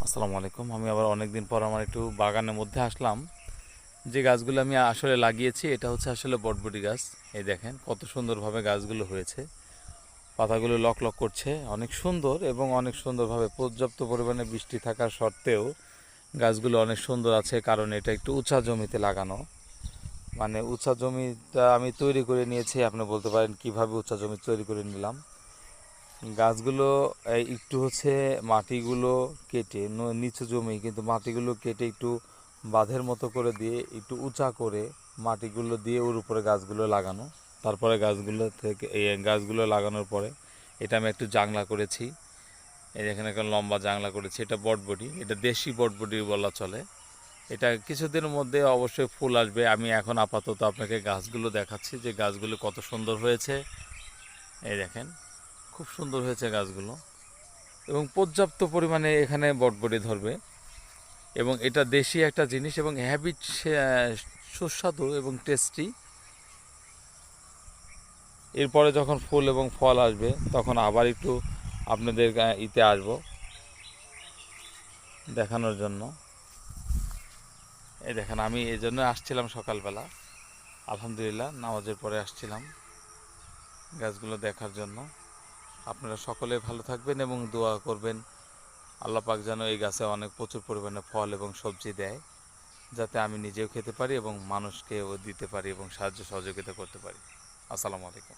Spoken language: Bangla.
আসসালামু আলাইকুম। আমি আবার অনেক দিন পর আমার একটু বাগানের মধ্যে আসলাম। যে গাছগুলো আমি আসলে লাগিয়েছি এটা হচ্ছে আসলে বটবটি গাছ। এই দেখেন কত সুন্দরভাবে গাছগুলো হয়েছে। পাতাগুলো লক লক করছে, অনেক সুন্দর এবং অনেক সুন্দরভাবে পর্যাপ্ত পরিমাণে বৃষ্টি থাকার সত্ত্বেও গাছগুলো অনেক সুন্দর আছে, কারণ এটা একটু উঁচা জমিতে লাগানো। মানে উঁচা জমিটা আমি তৈরি করে নিয়েছি। আপনি বলতে পারেন কিভাবে উঁচা জমি তৈরি করে নিলাম। গাছগুলো একটু হচ্ছে মাটিগুলো কেটে নিচু জমি, কিন্তু মাটিগুলো কেটে একটু বাঁধের মতো করে দিয়ে একটু উঁচা করে মাটিগুলো দিয়ে ওর উপরে গাছগুলো লাগানো। তারপরে গাছগুলো থেকে এই গাছগুলো লাগানোর পরে এটা আমি একটু জাংলা করেছি। এই এখানে একটা লম্বা জাংলা করেছি। এটা বটবটি, এটা দেশি বটবটি বলা চলে। এটা কিছুদিনের মধ্যে অবশ্যই ফুল আসবে। আমি এখন আপাতত আপনাকে গাছগুলো দেখাচ্ছি যে গাছগুলো কত সুন্দর হয়েছে। এই দেখেন, খুব সুন্দর হয়েছে গাছগুলো এবং পর্যাপ্ত পরিমাণে এখানে বটবটি ধরবে। এবং এটা দেশি একটা জিনিস এবং হ্যাবিট সুস্বাদু এবং টেস্টি। এরপরে যখন ফুল এবং ফল আসবে তখন আবার একটু আপনাদের ইতে আসবো দেখানোর জন্য। এই দেখেন, আমি এই জন্য আসছিলাম সকালবেলা, আলহামদুলিল্লাহ নামাজের পরে আসছিলাম গাছগুলো দেখার জন্য। আপনারা সকলে ভালো থাকবেন এবং দোয়া করবেন আল্লাহ পাক যেন এই গাছে অনেক প্রচুর পরিমাণে ফল এবং সবজি দেয়, যাতে আমি নিজেও খেতে পারি এবং মানুষকেও দিতে পারি এবং সাহায্য সহযোগিতা করতে পারি। আসসালামু আলাইকুম।